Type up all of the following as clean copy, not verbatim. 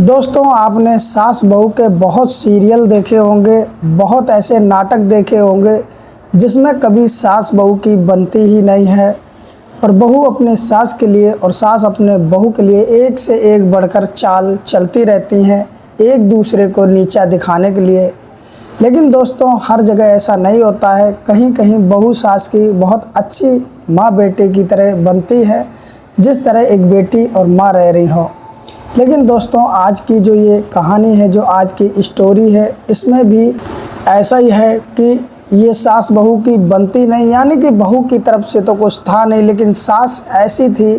दोस्तों, आपने सास बहू के बहुत सीरियल देखे होंगे, बहुत ऐसे नाटक देखे होंगे जिसमें कभी सास बहू की बनती ही नहीं है और बहू अपने सास के लिए और सास अपने बहू के लिए एक से एक बढ़कर चाल चलती रहती हैं, एक दूसरे को नीचा दिखाने के लिए। लेकिन दोस्तों, हर जगह ऐसा नहीं होता है। कहीं कहीं बहू सास की बहुत अच्छी माँ बेटे की तरह बनती है, जिस तरह एक बेटी और माँ रह रही हो। लेकिन दोस्तों, आज की जो ये कहानी है, जो आज की स्टोरी है, इसमें भी ऐसा ही है कि ये सास बहू की बनती नहीं, यानी कि बहू की तरफ से तो कुछ था नहीं, लेकिन सास ऐसी थी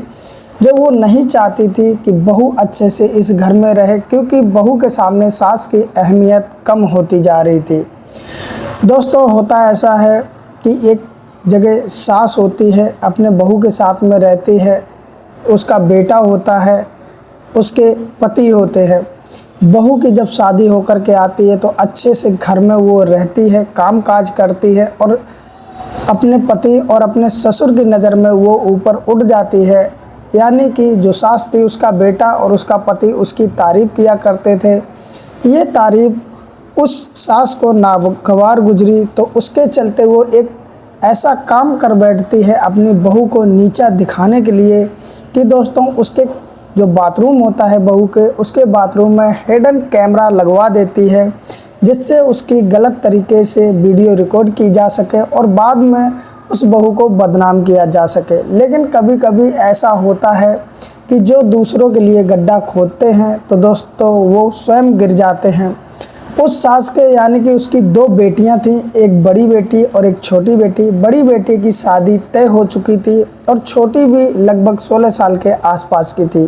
जो वो नहीं चाहती थी कि बहू अच्छे से इस घर में रहे, क्योंकि बहू के सामने सास की अहमियत कम होती जा रही थी। दोस्तों, होता ऐसा है कि एक जगह सास होती है, अपने बहू के साथ में रहती है, उसका बेटा होता है, उसके पति होते हैं। बहू की जब शादी होकर के आती है तो अच्छे से घर में वो रहती है, काम काज करती है और अपने पति और अपने ससुर की नज़र में वो ऊपर उठ जाती है। यानी कि जो सास थी, उसका बेटा और उसका पति उसकी तारीफ़ किया करते थे। ये तारीफ़ उस सास को नागवार गुजरी, तो उसके चलते वो एक ऐसा काम कर बैठती है अपनी बहू को नीचा दिखाने के लिए कि दोस्तों, उसके जो बाथरूम होता है बहू के, उसके बाथरूम में हिडन कैमरा लगवा देती है, जिससे उसकी गलत तरीके से वीडियो रिकॉर्ड की जा सके और बाद में उस बहू को बदनाम किया जा सके। लेकिन कभी कभी ऐसा होता है कि जो दूसरों के लिए गड्ढा खोदते हैं तो दोस्तों वो स्वयं गिर जाते हैं। उस सास के, यानी कि उसकी दो बेटियां थीं, एक बड़ी बेटी और एक छोटी बेटी। बड़ी बेटी की शादी तय हो चुकी थी और छोटी भी लगभग 16 साल के आसपास की थी।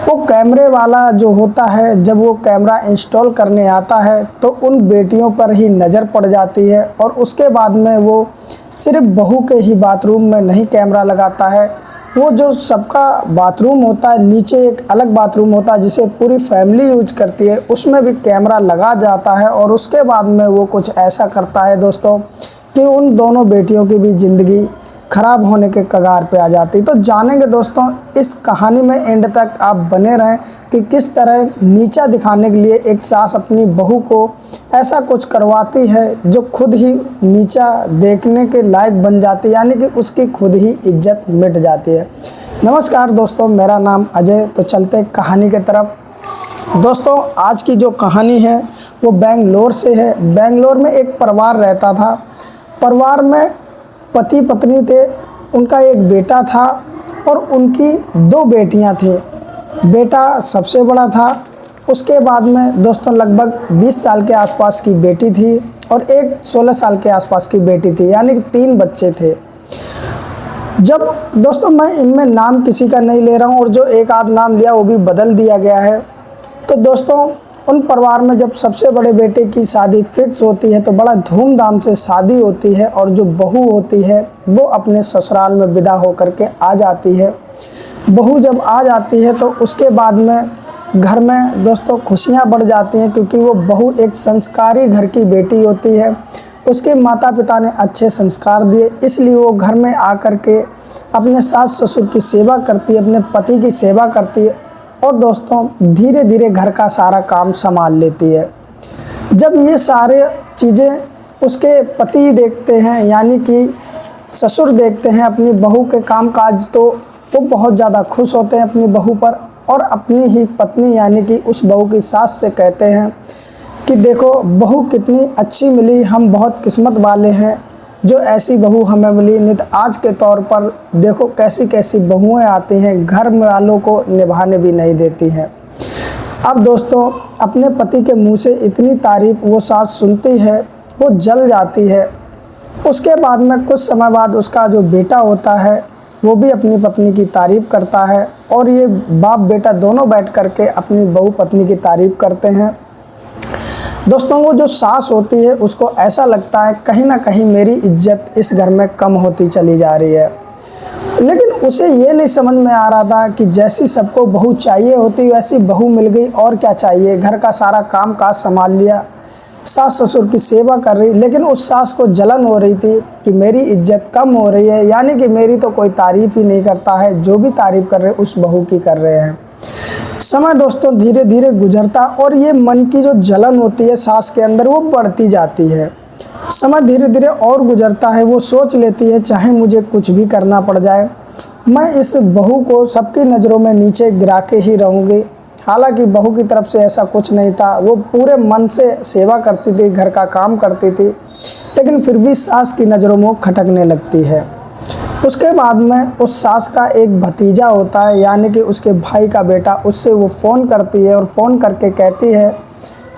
वो कैमरे वाला जो होता है, जब वो कैमरा इंस्टॉल करने आता है तो उन बेटियों पर ही नज़र पड़ जाती है और उसके बाद में वो सिर्फ बहू के ही बाथरूम में नहीं कैमरा लगाता है, वो जो सबका बाथरूम होता है, नीचे एक अलग बाथरूम होता है जिसे पूरी फैमिली यूज करती है, उसमें भी कैमरा लगा जाता है। और उसके बाद में वो कुछ ऐसा करता है दोस्तों कि उन दोनों बेटियों की भी ज़िंदगी ख़राब होने के कगार पे आ जाती। तो जानेंगे दोस्तों इस कहानी में, एंड तक आप बने रहें कि किस तरह नीचा दिखाने के लिए एक सास अपनी बहू को ऐसा कुछ करवाती है जो खुद ही नीचा देखने के लायक बन जाती है, यानी कि उसकी खुद ही इज्जत मिट जाती है। नमस्कार दोस्तों, मेरा नाम अजय। तो चलते कहानी के तरफ। दोस्तों, आज की जो कहानी है वो बेंगलोर से है। बेंगलोर में एक परिवार रहता था। परिवार में पति पत्नी थे, उनका एक बेटा था और उनकी दो बेटियां थीं। बेटा सबसे बड़ा था, उसके बाद में दोस्तों लगभग 20 साल के आसपास की बेटी थी और एक 16 साल के आसपास की बेटी थी, यानी कि 3 बच्चे थे। जब दोस्तों, मैं इनमें नाम किसी का नहीं ले रहा हूँ और जो एक आध नाम लिया वो भी बदल दिया गया है। तो दोस्तों, उन परिवार में जब सबसे बड़े बेटे की शादी फिक्स होती है तो बड़ा धूमधाम से शादी होती है और जो बहू होती है वो अपने ससुराल में विदा होकर के आ जाती है। बहू जब आ जाती है तो उसके बाद में घर में दोस्तों खुशियां बढ़ जाती हैं, क्योंकि वो बहू एक संस्कारी घर की बेटी होती है। उसके माता पिता ने अच्छे संस्कार दिए, इसलिए वो घर में आकर के अपने सास ससुर की सेवा करती है, अपने पति की सेवा करती है और दोस्तों धीरे धीरे घर का सारा काम संभाल लेती है। जब ये सारे चीज़ें उसके पति देखते हैं, यानी कि ससुर देखते हैं अपनी बहू के काम काज, तो वो बहुत ज़्यादा खुश होते हैं अपनी बहू पर और अपनी ही पत्नी यानी कि उस बहू की सास से कहते हैं कि देखो बहू कितनी अच्छी मिली, हम बहुत किस्मत वाले हैं जो ऐसी बहू हमें मिली। नहीं तो आज के तौर पर देखो कैसी कैसी बहुएं आती हैं, घर वालों को निभाने भी नहीं देती हैं। अब दोस्तों, अपने पति के मुंह से इतनी तारीफ वो सास सुनती है, वो जल जाती है। उसके बाद में कुछ समय बाद उसका जो बेटा होता है वो भी अपनी पत्नी की तारीफ़ करता है और ये बाप बेटा दोनों बैठ करके अपनी बहू पत्नी की तारीफ़ करते हैं। दोस्तों, वो जो सास होती है उसको ऐसा लगता है कहीं ना कहीं मेरी इज्जत इस घर में कम होती चली जा रही है। लेकिन उसे ये नहीं समझ में आ रहा था कि जैसी सबको बहू चाहिए होती वैसी बहू मिल गई, और क्या चाहिए। घर का सारा काम काज संभाल लिया, सास ससुर की सेवा कर रही, लेकिन उस सास को जलन हो रही थी कि मेरी इज्जत कम हो रही है, यानी कि मेरी तो कोई तारीफ़ ही नहीं करता है, जो भी तारीफ़ कर रहे उस बहू की कर रहे हैं। समय दोस्तों धीरे धीरे गुजरता और ये मन की जो जलन होती है सास के अंदर वो बढ़ती जाती है। समय धीरे धीरे और गुजरता है, वो सोच लेती है चाहे मुझे कुछ भी करना पड़ जाए, मैं इस बहू को सबकी नज़रों में नीचे गिरा के ही रहूँगी। हालांकि बहू की तरफ से ऐसा कुछ नहीं था, वो पूरे मन से सेवा करती थी, घर का काम करती थी, लेकिन फिर भी सास की नज़रों में वो खटकने लगती है। उसके बाद में उस सास का एक भतीजा होता है, यानी कि उसके भाई का बेटा, उससे वो फ़ोन करती है और फ़ोन करके कहती है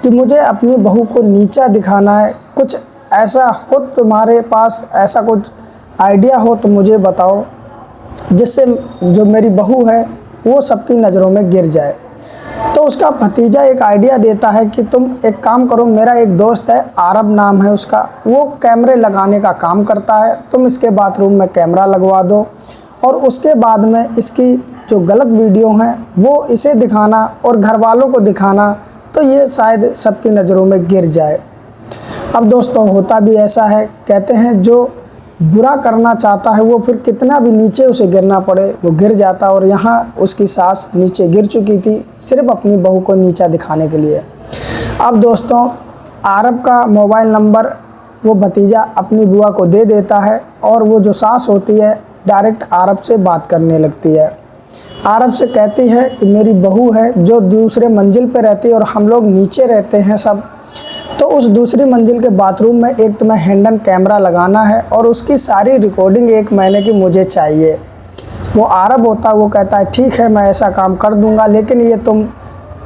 कि मुझे अपनी बहू को नीचा दिखाना है, कुछ ऐसा हो तुम्हारे पास, ऐसा कुछ आइडिया हो तो मुझे बताओ, जिससे जो मेरी बहू है वो सबकी नज़रों में गिर जाए। तो उसका भतीजा एक आइडिया देता है कि तुम एक काम करो, मेरा एक दोस्त है, आरब नाम है उसका, वो कैमरे लगाने का काम करता है, तुम इसके बाथरूम में कैमरा लगवा दो और उसके बाद में इसकी जो गलत वीडियो हैं वो इसे दिखाना और घर वालों को दिखाना, तो ये शायद सबकी नज़रों में गिर जाए। अब दोस्तों होता भी ऐसा है, कहते हैं जो बुरा करना चाहता है वो फिर कितना भी नीचे उसे गिरना पड़े वो गिर जाता, और यहाँ उसकी सास नीचे गिर चुकी थी सिर्फ अपनी बहू को नीचा दिखाने के लिए। अब दोस्तों आरब का मोबाइल नंबर वो भतीजा अपनी बुआ को दे देता है और वो जो सास होती है डायरेक्ट आरब से बात करने लगती है। आरब से कहती है कि मेरी बहू है जो दूसरे मंजिल पे रहती है और हम लोग नीचे रहते हैं सब, तो उस दूसरी मंजिल के बाथरूम में एक तुम्हें हैंडन कैमरा लगाना है और उसकी सारी रिकॉर्डिंग 1 महीने की मुझे चाहिए। वो आरब होता है, वो कहता है ठीक है मैं ऐसा काम कर दूंगा, लेकिन ये तुम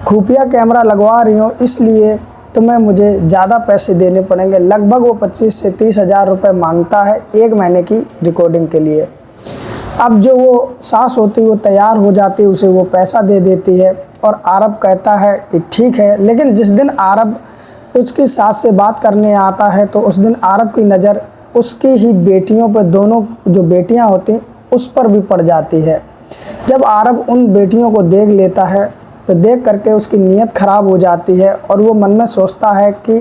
खुफिया कैमरा लगवा रही हो इसलिए तुम्हें मुझे ज़्यादा पैसे देने पड़ेंगे। लगभग वो 25 से 30 हज़ार रुपये मांगता है 1 महीने की रिकॉर्डिंग के लिए। अब जो वो सास होती है वो तैयार हो जाती है, उसे वो पैसा दे देती है और आरब कहता है कि ठीक है। लेकिन जिस दिन आरब उसकी सास से बात करने आता है तो उस दिन आरब की नज़र उसकी ही बेटियों पर, दोनों जो बेटियां होती हैं उस पर भी पड़ जाती है। जब आरब उन बेटियों को देख लेता है तो देख करके उसकी नीयत ख़राब हो जाती है और वो मन में सोचता है कि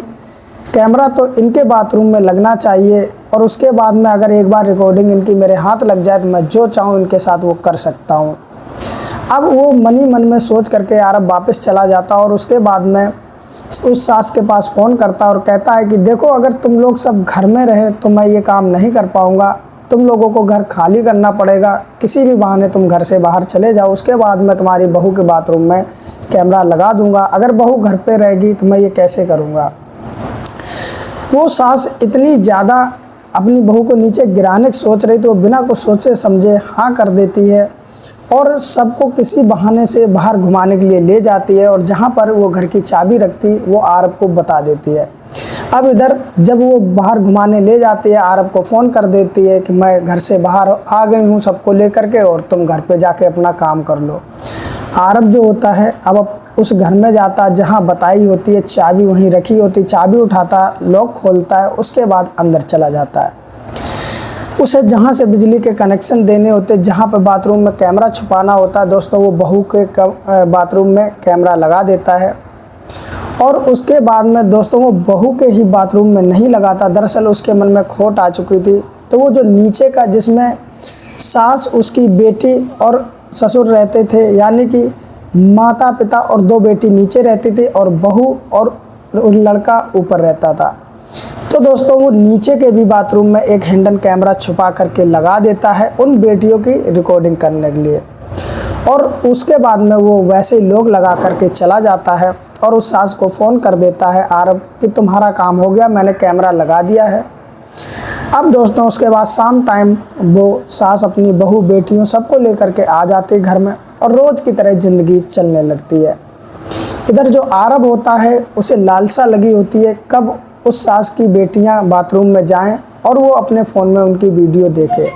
कैमरा तो इनके बाथरूम में लगना चाहिए और उसके बाद में अगर एक बार रिकॉर्डिंग इनकी मेरे हाथ लग जाए तो मैं जो चाहूँ इनके साथ वो कर सकता हूँ। अब वो मन ही मन में सोच करके आरब वापस चला जाता और उसके बाद में उस सास के पास फ़ोन करता और कहता है कि देखो अगर तुम लोग सब घर में रहे तो मैं ये काम नहीं कर पाऊँगा, तुम लोगों को घर खाली करना पड़ेगा, किसी भी बहाने तुम घर से बाहर चले जाओ, उसके बाद मैं तुम्हारी बहू के बाथरूम में कैमरा लगा दूंगा। अगर बहू घर पे रहेगी तो मैं ये कैसे करूँगा। वो सास इतनी ज़्यादा अपनी बहू को नीचे गिराने की सोच रही तो वो बिना कुछ सोचे समझे हाँ कर देती है और सबको किसी बहाने से बाहर घुमाने के लिए ले जाती है और जहाँ पर वो घर की चाबी रखती वो आरब को बता देती है। अब इधर जब वो बाहर घुमाने ले जाती है आरब को फ़ोन कर देती है कि मैं घर से बाहर आ गई हूँ सबको लेकर के और तुम घर पे जाके अपना काम कर लो। आरब जो होता है अब उस घर में जाता जहाँ बताई होती है चाबी वहीं रखी होती, चाबी उठाता, लॉक खोलता है, उसके बाद अंदर चला जाता है। उसे जहाँ से बिजली के कनेक्शन देने होते, जहाँ पे बाथरूम में कैमरा छुपाना होता है दोस्तों, वो बहू के बाथरूम में कैमरा लगा देता है। और उसके बाद में दोस्तों वो बहू के ही बाथरूम में नहीं लगाता, दरअसल उसके मन में खोट आ चुकी थी। तो वो जो नीचे का जिसमें सास, उसकी बेटी और ससुर रहते थे, यानी कि माता पिता और 2 बेटी नीचे रहती थी और बहू और लड़का ऊपर रहता था। तो दोस्तों वो नीचे के भी बाथरूम में एक हिडन कैमरा छुपा करके लगा देता है उन बेटियों की रिकॉर्डिंग करने के लिए। और उसके बाद में वो वैसे ही लोग लगा करके चला जाता है और उस सास को फ़ोन कर देता है आरब कि तुम्हारा काम हो गया, मैंने कैमरा लगा दिया है। अब दोस्तों उसके बाद शाम टाइम वो सास अपनी बहू बेटियों सबको लेकर के आ जाती है घर में और रोज़ की तरह ज़िंदगी चलने लगती है। इधर जो आरब होता है उसे लालसा लगी होती है कब उस सास की बेटियां बाथरूम में जाएं और वो अपने फ़ोन में उनकी वीडियो देखे।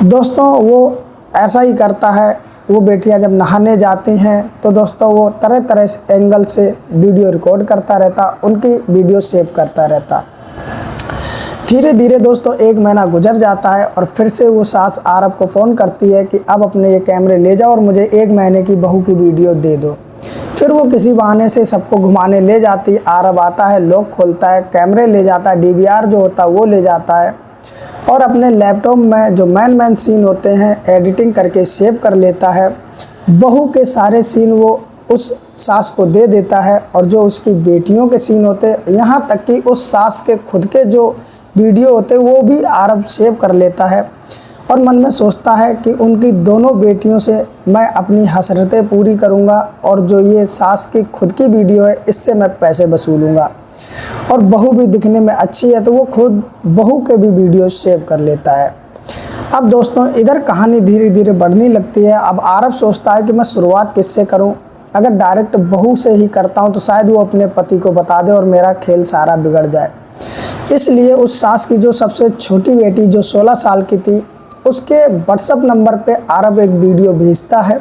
दोस्तों वो ऐसा ही करता है, वो बेटियां जब नहाने जाती हैं तो दोस्तों वो तरह तरह एंगल से वीडियो रिकॉर्ड करता रहता, उनकी वीडियो सेव करता रहता। धीरे धीरे दोस्तों 1 महीना गुजर जाता है और फिर से वो सास आरब को फ़ोन करती है कि अब अपने ये कैमरे ले जाओ और मुझे 1 महीने की बहू की वीडियो दे दो। फिर वो किसी बहाने से सबको घुमाने ले जाती है, आरब आता है, लॉक खोलता है, कैमरे ले जाता है, DVR जो होता है वो ले जाता है और अपने लैपटॉप में जो मेन सीन होते हैं एडिटिंग करके सेव कर लेता है बहू के सारे सीन वो उस सास को दे देता है और जो उसकी बेटियों के सीन होते हैं, यहाँ तक कि उस सास के खुद के जो वीडियो होते वो भी आरब सेव कर लेता है और मन में सोचता है कि उनकी दोनों बेटियों से मैं अपनी हसरतें पूरी करूँगा और जो ये सास की खुद की वीडियो है इससे मैं पैसे वसूलूँगा। और बहू भी दिखने में अच्छी है तो वो खुद बहू के भी वीडियो सेव कर लेता है। अब दोस्तों इधर कहानी धीरे धीरे बढ़ने लगती है। अब आरब सोचता है कि मैं शुरुआत किससे करूं, अगर डायरेक्ट बहू से ही करता हूं तो शायद वो अपने पति को बता दे और मेरा खेल सारा बिगड़ जाए। इसलिए उस सास की जो सबसे छोटी बेटी जो 16 साल की थी उसके व्हाट्सएप नंबर पे आरब एक वीडियो भेजता है।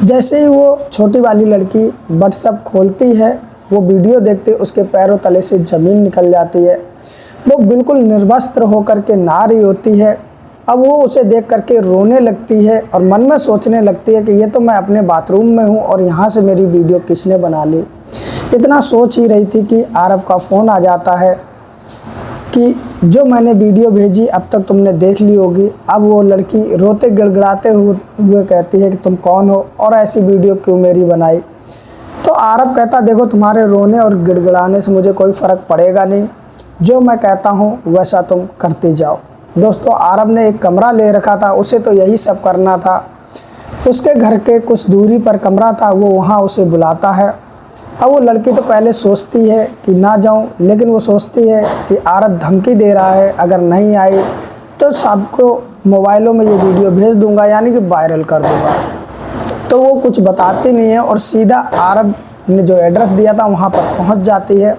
जैसे ही वो छोटी वाली लड़की व्हाट्सएप खोलती है, वो वीडियो देखते उसके पैरों तले से ज़मीन निकल जाती है। वो बिल्कुल निर्वस्त्र होकर के नहा रही होती है। अब वो उसे देख करके रोने लगती है और मन में सोचने लगती है कि ये तो मैं अपने बाथरूम में हूँ और यहाँ से मेरी वीडियो किसने बना ली। इतना सोच ही रही थी कि आरब का फ़ोन आ जाता है कि जो मैंने वीडियो भेजी अब तक तुमने देख ली होगी। अब वो लड़की रोते गिड़गिड़ाते हुए कहती है कि तुम कौन हो और ऐसी वीडियो क्यों मेरी बनाई। तो आरब कहता देखो तुम्हारे रोने और गिड़गिड़ाने से मुझे कोई फ़र्क पड़ेगा नहीं, जो मैं कहता हूँ वैसा तुम करते जाओ। दोस्तों आरब ने एक कमरा ले रखा था, उसे तो यही सब करना था। उसके घर के कुछ दूरी पर कमरा था, वो वहाँ उसे बुलाता है। अब वो लड़की तो पहले सोचती है कि ना जाऊँ, लेकिन वो सोचती है कि आरब धमकी दे रहा है, अगर नहीं आई तो सबको मोबाइलों में ये वीडियो भेज दूँगा, यानी कि वायरल कर दूँगा। तो वो कुछ बताती नहीं है और सीधा आरब ने जो एड्रेस दिया था वहाँ पर पहुँच जाती है।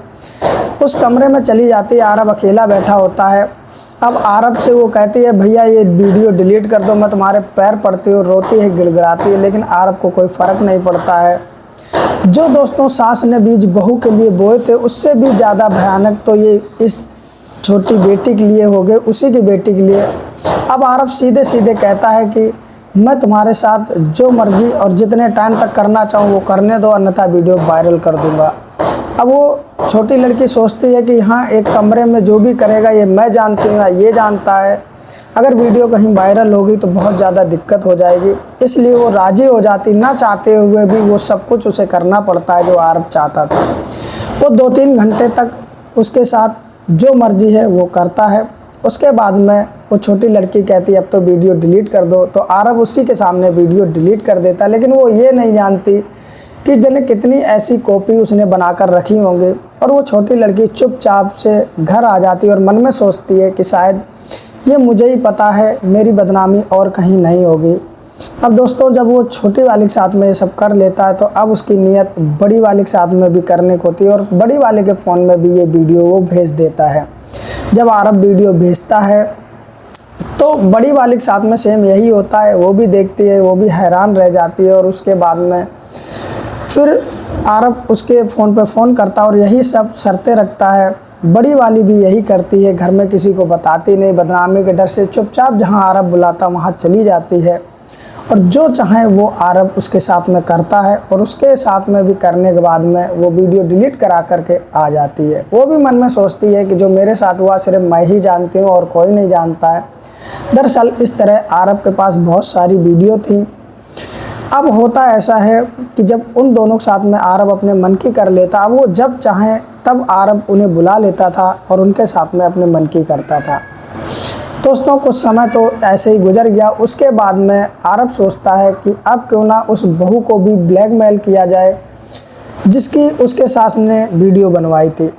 उस कमरे में चली जाती है, आरब अकेला बैठा होता है। अब आरब से वो कहती है भैया ये वीडियो डिलीट कर दो, मैं तुम्हारे पैर पड़ती हूँ। रोती है, गिड़गिड़ाती है, लेकिन आरब को कोई फ़र्क नहीं पड़ता है। जो दोस्तों सास ने बीज बहू के लिए बोए थे उससे भी ज़्यादा भयानक तो ये इस छोटी बेटी के लिए हो गए, उसी की बेटी के लिए। अब आरब सीधे सीधे कहता है कि मैं तुम्हारे साथ जो मर्जी और जितने टाइम तक करना चाहूँ वो करने दो, अन्यथा वीडियो वायरल कर दूँगा। अब वो छोटी लड़की सोचती है कि हाँ एक कमरे में जो भी करेगा ये मैं जानती हूँ, ये जानता है, अगर वीडियो कहीं वायरल होगी तो बहुत ज़्यादा दिक्कत हो जाएगी। इसलिए वो राज़ी हो जाती, ना चाहते हुए भी वो सब कुछ उसे करना पड़ता है जो आरब चाहता था। वो 2-3 घंटे तक उसके साथ जो मर्जी है वो करता है। उसके बाद में वो छोटी लड़की कहती है अब तो वीडियो डिलीट कर दो, तो आरब उसी के सामने वीडियो डिलीट कर देता है। लेकिन वो ये नहीं जानती कि जाने कितनी ऐसी कॉपी उसने बनाकर रखी होंगी। और वो छोटी लड़की चुपचाप से घर आ जाती है और मन में सोचती है कि शायद ये मुझे ही पता है, मेरी बदनामी और कहीं नहीं होगी। अब दोस्तों जब वो छोटी वाली के साथ में ये सब कर लेता है तो अब उसकी नीयत बड़ी वाली के साथ में भी करने को होती है और बड़ी वाले के फ़ोन में भी ये वीडियो वो भेज देता है। जब आरब वीडियो भेजता है तो बड़ी वाली के साथ में सेम यही होता है, वो भी देखती है, वो भी हैरान रह जाती है। और उसके बाद में फिर आरब उसके फ़ोन पे फ़ोन करता है और यही सब शर्तें रखता है। बड़ी वाली भी यही करती है, घर में किसी को बताती नहीं, बदनामी के डर से चुपचाप जहां आरब बुलाता वहां चली जाती है और जो चाहे वो आरब उसके साथ में करता है। और उसके साथ में भी करने के बाद में वो वीडियो डिलीट करा करके आ जाती है। वो भी मन में सोचती है कि जो मेरे साथ हुआ सिर्फ मैं ही जानती हूँ और कोई नहीं जानता है। दरअसल इस तरह आरब के पास बहुत सारी वीडियो थी। अब होता ऐसा है कि जब उन दोनों के साथ में आरब अपने मन की कर लेता, अब वो जब चाहे तब आरब उन्हें बुला लेता था और उनके साथ में अपने मन की करता था। दोस्तों कुछ समय तो ऐसे ही गुजर गया। उसके बाद में आरब सोचता है कि अब क्यों ना उस बहू को भी ब्लैकमेल किया जाए जिसकी उसके सास ने वीडियो बनवाई थी।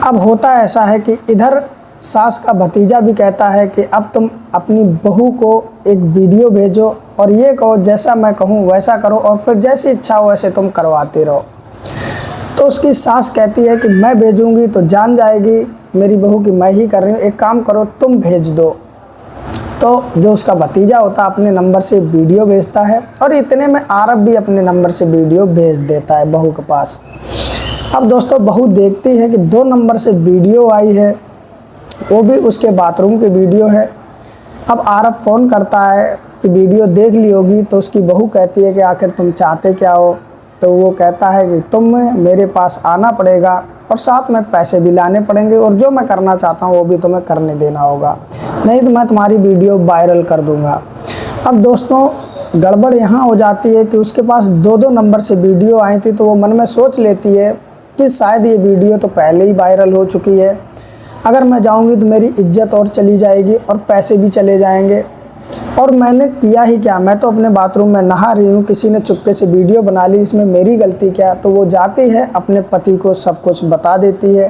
अब होता ऐसा है कि इधर सास का भतीजा भी कहता है कि अब तुम अपनी बहू को एक वीडियो भेजो और ये कहो जैसा मैं कहूँ वैसा करो और फिर जैसी इच्छा हो वैसे तुम करवाते रहो। तो उसकी सास कहती है कि मैं भेजूँगी तो जान जाएगी मेरी बहू की मैं ही कर रही हूँ, एक काम करो तुम भेज दो। तो जो उसका भतीजा होता है अपने नंबर से वीडियो भेजता है और इतने में आरब भी अपने नंबर से वीडियो भेज देता है बहू के पास। अब दोस्तों बहू देखती है कि 2 नंबर से वीडियो आई है, वो भी उसके बाथरूम की वीडियो है। अब आरब फ़ोन करता है कि वीडियो देख ली होगी, तो उसकी बहू कहती है कि आखिर तुम चाहते क्या हो। तो वो कहता है कि तुम्हें मेरे पास आना पड़ेगा और साथ में पैसे भी लाने पड़ेंगे और जो मैं करना चाहता हूँ वो भी तुम्हें करने देना होगा, नहीं तो मैं तुम्हारी वीडियो वायरल कर दूँगा। अब दोस्तों गड़बड़ यहाँ हो जाती है कि उसके पास 2-2 नंबर से वीडियो आई थी, तो वो मन में सोच लेती है कि शायद ये वीडियो तो पहले ही वायरल हो चुकी है, अगर मैं जाऊंगी तो मेरी इज्जत और चली जाएगी और पैसे भी चले जाएंगे। और मैंने किया ही क्या, मैं तो अपने बाथरूम में नहा रही हूँ, किसी ने चुपके से वीडियो बना ली, इसमें मेरी गलती क्या। तो वो जाती है अपने पति को सब कुछ बता देती है,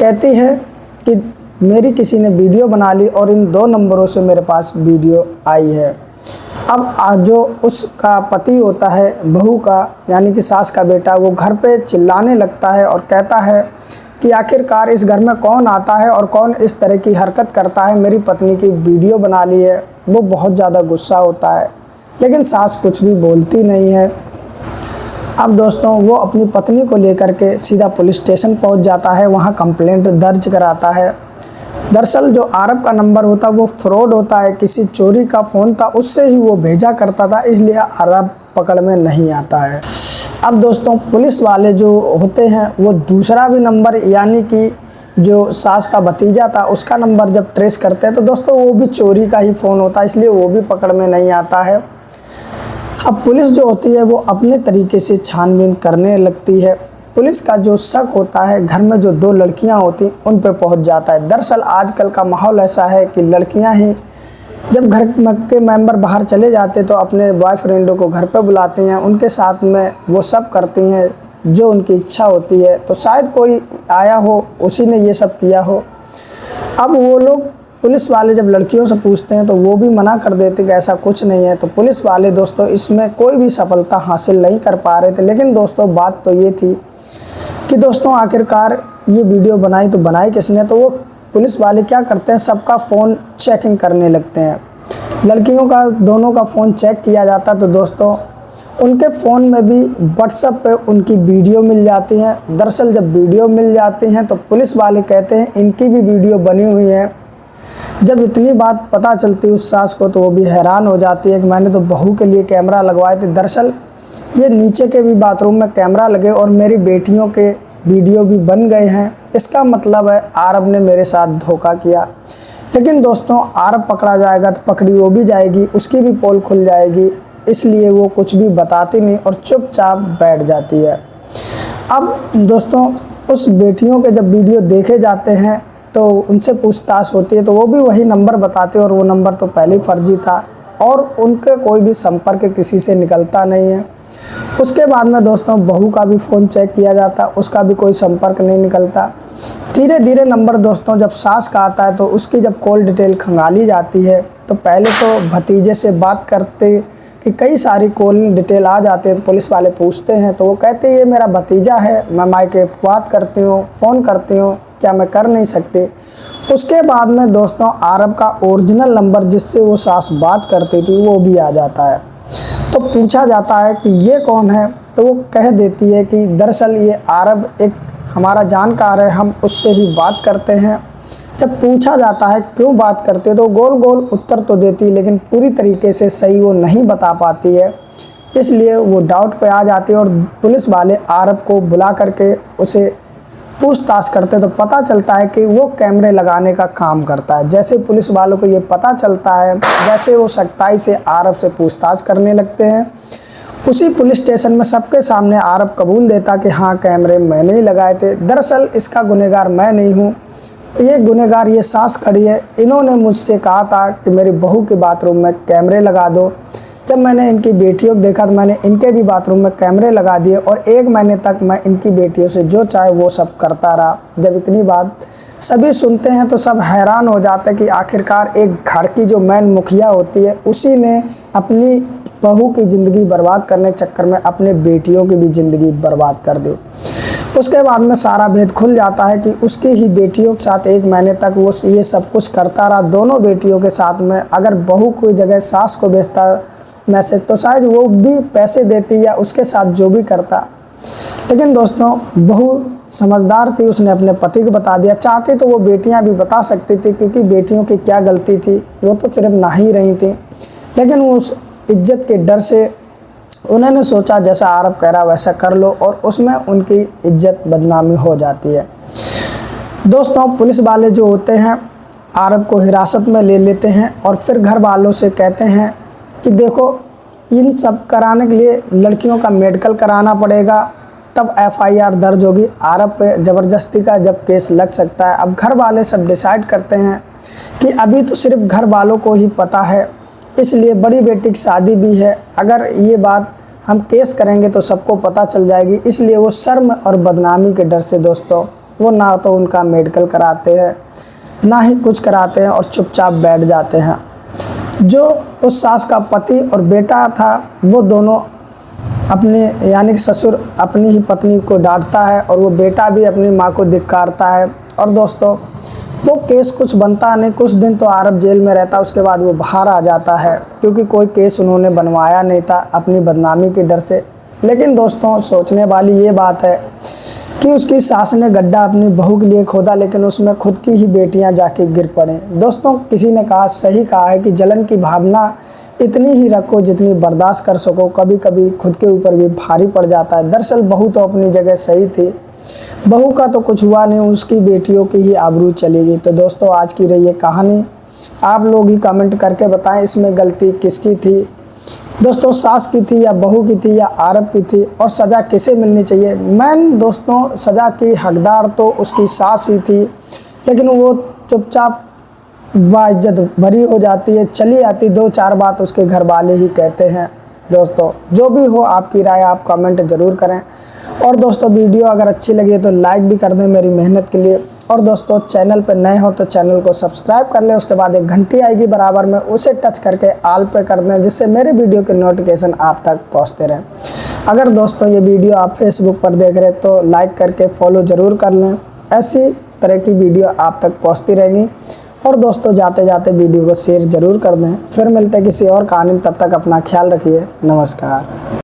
कहती है कि मेरी किसी ने वीडियो बना ली और इन 2 नंबरों से मेरे पास वीडियो आई है। अब जो उसका पति होता है, बहू का यानी कि सास का बेटा, वो घर पे चिल्लाने लगता है और कहता है कि आखिरकार इस घर में कौन आता है और कौन इस तरह की हरकत करता है, मेरी पत्नी की वीडियो बना ली है। वो बहुत ज़्यादा गुस्सा होता है, लेकिन सास कुछ भी बोलती नहीं है। अब दोस्तों वो अपनी पत्नी को लेकर के सीधा पुलिस स्टेशन पहुंच जाता है, वहां कंप्लेंट दर्ज कराता है। दरअसल जो आरब का नंबर होता है वो फ्रॉड होता है, किसी चोरी का फ़ोन था उससे ही वो भेजा करता था, इसलिए आरब पकड़ में नहीं आता है। अब दोस्तों पुलिस वाले जो होते हैं वो दूसरा भी नंबर यानी कि जो सास का भतीजा था उसका नंबर जब ट्रेस करते हैं तो दोस्तों वो भी चोरी का ही फ़ोन होता है, इसलिए वो भी पकड़ में नहीं आता है। अब पुलिस जो होती है वो अपने तरीके से छानबीन करने लगती है। पुलिस का जो शक होता है घर में जो 2 लड़कियां होती उन पे पहुंच जाता है। दरअसल आजकल का माहौल ऐसा है कि लड़कियां ही जब घर के मेंबर बाहर चले जाते तो अपने बॉयफ्रेंडों को घर पे बुलाती हैं, उनके साथ में वो सब करती हैं जो उनकी इच्छा होती है। तो शायद कोई आया हो, उसी ने ये सब किया हो। अब वो लोग पुलिस वाले जब लड़कियों से पूछते हैं तो वो भी मना कर देते कि ऐसा कुछ नहीं है। तो पुलिस वाले दोस्तों इसमें कोई भी सफलता हासिल नहीं कर पा रहे थे। लेकिन दोस्तों बात तो ये थी कि दोस्तों आखिरकार ये वीडियो बनाई तो बनाई किसने। तो वो पुलिस वाले क्या करते हैं, सबका फ़ोन चेकिंग करने लगते हैं। लड़कियों का दोनों का फ़ोन चेक किया जाता तो दोस्तों उनके फ़ोन में भी व्हाट्सएप पे उनकी वीडियो मिल जाती हैं। दरअसल जब वीडियो मिल जाती हैं तो पुलिस वाले कहते हैं इनकी भी वीडियो बनी हुई है। जब इतनी बात पता चलती उस सास को तो वो भी हैरान हो जाती है कि मैंने तो बहू के लिए कैमरा लगवाए थे, दरअसल ये नीचे के भी बाथरूम में कैमरा लगे और मेरी बेटियों के वीडियो भी बन गए हैं। इसका मतलब है आरब ने मेरे साथ धोखा किया। लेकिन दोस्तों आरब पकड़ा जाएगा तो पकड़ी वो भी जाएगी, उसकी भी पोल खुल जाएगी, इसलिए वो कुछ भी बताती नहीं और चुपचाप बैठ जाती है। अब दोस्तों उस बेटियों के जब वीडियो देखे जाते हैं तो उनसे पूछताछ होती है तो वो भी वही नंबर बताते और वो नंबर तो पहले ही फर्जी था और उनके कोई भी संपर्क किसी से निकलता नहीं है। उसके बाद में दोस्तों बहू का भी फ़ोन चेक किया जाता, उसका भी कोई संपर्क नहीं निकलता। धीरे धीरे नंबर दोस्तों जब सास का आता है तो उसकी जब कॉल डिटेल खंगाली जाती है तो पहले तो भतीजे से बात करते कि कई सारी कॉल डिटेल आ जाते हैं। तो पुलिस वाले पूछते हैं तो वो कहते हैं ये मेरा भतीजा है, मैं मायके बात करती हूँ, फ़ोन करती हूँ, क्या मैं कर नहीं सकती। उसके बाद में दोस्तों आरब का ओरिजिनल नंबर जिससे वो सास बात करती थी वो भी आ जाता है। तो पूछा जाता है कि ये कौन है, तो वो कह देती है कि दरअसल ये आरब एक हमारा जानकार है, हम उससे ही बात करते हैं। जब पूछा जाता है क्यों बात करते तो गोल गोल उत्तर तो देती है लेकिन पूरी तरीके से सही वो नहीं बता पाती है, इसलिए वो डाउट पे आ जाती है और पुलिस वाले आरब को बुला करके उसे पूछताछ करते तो पता चलता है कि वो कैमरे लगाने का काम करता है। जैसे पुलिस वालों को ये पता चलता है वैसे वो सख्ताई से आरब से पूछताछ करने लगते हैं। उसी पुलिस स्टेशन में सबके सामने आरब कबूल देता कि हाँ कैमरे मैंने ही लगाए थे, दरअसल इसका गुनहगार मैं नहीं हूँ, ये गुनहगार ये सास खड़ी है, इन्होंने मुझसे कहा था कि मेरी बहू के बाथरूम में कैमरे लगा दो। जब मैंने इनकी बेटियों को देखा तो मैंने इनके भी बाथरूम में कैमरे लगा दिए और 1 महीने तक मैं इनकी बेटियों से जो चाहे वो सब करता रहा। जब इतनी बात सभी सुनते हैं तो सब हैरान हो जाते हैं कि आखिरकार एक घर की जो मेन मुखिया होती है उसी ने अपनी बहू की ज़िंदगी बर्बाद करने के चक्कर में अपने बेटियों की भी ज़िंदगी बर्बाद कर दी। उसके बाद में सारा भेद खुल जाता है कि उसकी ही बेटियों के साथ 1 महीने तक वो ये सब कुछ करता रहा। दोनों बेटियों के साथ में अगर बहू की जगह सास को भेजता मैसेज तो शायद वो भी पैसे देती या उसके साथ जो भी करता। लेकिन दोस्तों बहू समझदार थी, उसने अपने पति को बता दिया। चाहती तो वो बेटियां भी बता सकती थी क्योंकि बेटियों की क्या गलती थी, वो तो सिर्फ ना ही रही थी, लेकिन वो उस इज्जत के डर से उन्होंने सोचा जैसा आरब कह रहा वैसा कर लो और उसमें उनकी इज्जत बदनामी हो जाती है। दोस्तों पुलिस वाले जो होते हैं आरब को हिरासत में ले लेते हैं और फिर घर वालों से कहते हैं कि देखो इन सब कराने के लिए लड़कियों का मेडिकल कराना पड़ेगा, तब एफआईआर दर्ज होगी। आरोप पे ज़बरदस्ती का जब केस लग सकता है। अब घर वाले सब डिसाइड करते हैं कि अभी तो सिर्फ घर वालों को ही पता है, इसलिए बड़ी बेटी की शादी भी है, अगर ये बात हम केस करेंगे तो सबको पता चल जाएगी। इसलिए वो शर्म और बदनामी के डर से दोस्तों वो ना तो उनका मेडिकल कराते हैं ना ही कुछ कराते हैं और चुपचाप बैठ जाते हैं। जो उस सास का पति और बेटा था वो दोनों अपने यानी कि ससुर अपनी ही पत्नी को डांटता है और वो बेटा भी अपनी माँ को धिक्कारता है। और दोस्तों वो केस कुछ बनता नहीं, कुछ दिन तो आरब जेल में रहता, उसके बाद वो बाहर आ जाता है क्योंकि कोई केस उन्होंने बनवाया नहीं था अपनी बदनामी के डर से। लेकिन दोस्तों सोचने वाली ये बात है कि उसकी सास ने गड्ढा अपनी बहू के लिए खोदा, लेकिन उसमें खुद की ही बेटियां जाके गिर पड़े। दोस्तों किसी ने कहा, सही कहा है कि जलन की भावना इतनी ही रखो जितनी बर्दाश्त कर सको, कभी कभी खुद के ऊपर भी भारी पड़ जाता है। दरअसल बहू तो अपनी जगह सही थी, बहू का तो कुछ हुआ नहीं, उसकी बेटियों की ही आबरू चली गई। तो दोस्तों आज की रही ये कहानी, आप लोग ही कमेंट करके बताएं इसमें गलती किसकी थी। दोस्तों सास की थी या बहू की थी या आरब की थी, और सज़ा किसे मिलनी चाहिए? मैन दोस्तों सज़ा की हकदार तो उसकी सास ही थी, लेकिन वो चुपचाप बाइज्जत भरी हो जाती है, चली आती, दो चार बात उसके घर वाले ही कहते हैं। दोस्तों जो भी हो आपकी राय आप कमेंट ज़रूर करें, और दोस्तों वीडियो अगर अच्छी लगी तो लाइक भी कर दें मेरी मेहनत के लिए। और दोस्तों चैनल पर नए हो तो चैनल को सब्सक्राइब कर लें, उसके बाद एक घंटी आएगी बराबर में, उसे टच करके ऑल पे कर दें जिससे मेरे वीडियो के नोटिफिकेशन आप तक पहुंचते रहें। अगर दोस्तों ये वीडियो आप फेसबुक पर देख रहे तो लाइक करके फॉलो ज़रूर कर लें, ऐसी तरह की वीडियो आप तक पहुँचती रहेंगी। और दोस्तों जाते जाते वीडियो को शेयर ज़रूर कर दें। फिर मिलते हैं किसी और कहानी में, तब तक अपना ख्याल रखिए। नमस्कार।